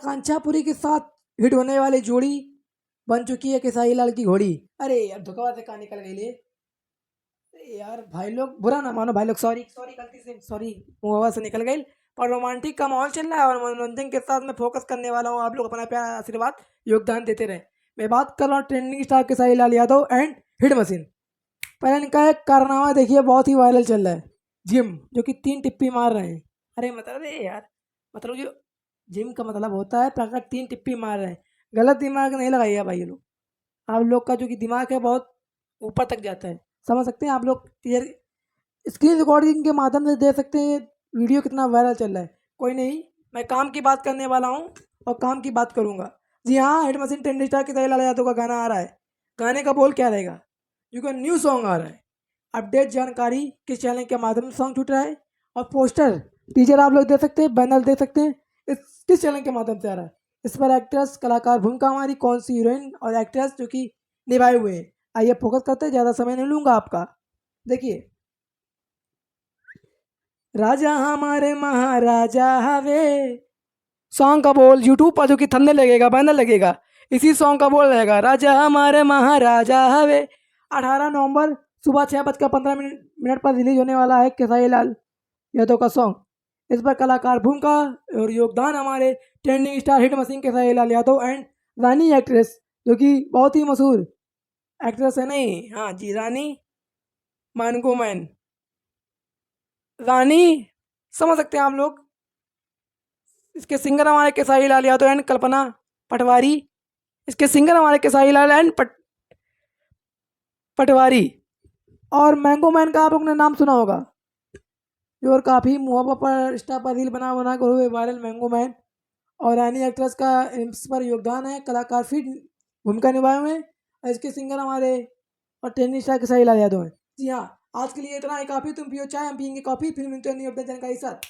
आकांक्षापुरी के साथ हिट होने वाली जोड़ी बन चुकी है केसारी लाल की घोड़ी। अरे यार धोखाबाज से कहाँ निकल गई ले। अरे यार भाई लोग बुरा ना मानो भाई लोग, सॉरी सॉरी गलती से सॉरी मुंह से निकल गई। पर रोमांटिक का माहौल चल रहा है और मनोरंजन के साथ मैं फोकस करने वाला हूँ। आप लोग अपना प्यार आशीर्वाद योगदान देते रहे। मैं बात कर रहा हूँ trending star Khesari Lal Yadav and hit machine. पहले इनका एक कारनामा देखिए बहुत ही वायरल चल रहा है, जिम जो कि 3 टिप्पी मार रहे हैं। अरे मतलब यार, मतलब जो जिम का मतलब होता है प्रकट 3 टिप्पी मार रहे हैं। गलत दिमाग नहीं लगाइए भाई ये लोग। आप लोग का जो कि दिमाग है बहुत ऊपर तक जाता है, समझ सकते हैं आप लोग। क्लियर स्क्रीन रिकॉर्डिंग के माध्यम से देख सकते हैं वीडियो कितना वायरल चल रहा है। कोई नहीं, मैं काम की बात करने वाला हूँ और काम की बात करूँगा। जी हाँ, hit machine trend star Khesari Lal Yadav का गाना आ रहा है। गाने का बोल क्या रहेगा? जो कि न्यू सॉन्ग आ रहा है। अपडेट जानकारी किस चैनल के माध्यम से सॉन्ग छूट रहा है और पोस्टर टीजर आप लोग देख सकते हैं, बैनर देख सकते हैं, इस किस चैनल के माध्यम से आ रहा है। इस पर एक्ट्रेस कलाकार भूमिका हमारी कौन सी हीरोइन और एक्ट्रेस जो कि निभाए हुए हैं, आइए फोकस करते हैं, ज़्यादा समय नहीं लूँगा आपका। देखिए, राजा हमारे महाराजा हवे, सॉन्ग का बोल यूट्यूब पर जो कि थंबनेल लगेगा, बैनर लगेगा, इसी सॉन्ग का बोल रहेगा राजा हमारे महाराजा हवे। 18 नवंबर सुबह 6:15 पर रिलीज होने वाला है केसारी लाल यादव का सॉन्ग। इस पर कलाकार भूमिका और योगदान हमारे trending star hit machine Khesari Lal Yadav and Rani actress जो कि बहुत ही मशहूर एक्ट्रेस है, नहीं हाँ जी, रानी मानगो मैन, रानी समझ सकते हैं आप लोग। इसके सिंगर हमारे केसारी लाल यादव एंड कल्पना पटवारी। इसके सिंगर हमारे केसारी लाल एंड पटवारी। और मैंगो मैन का आप लोगों ने नाम सुना होगा, जो और काफ़ी मुहावा पर इंस्टा पर रील बना कर हुए वायरल मैंगो मैन। और रानी एक्ट्रेस का इस पर योगदान है, कलाकार फिर भूमिका निभाए हुए हैं। और इसके सिंगर हमारे और टेनिस स्टार केसारी लाल यादव हैं। जी हाँ, आज के लिए इतना ही काफ़ी। तुम पियो चाय, हम पियेंगे कॉफ़ी। फिर मिलते हैं नई अपडेट जानकारी के साथ।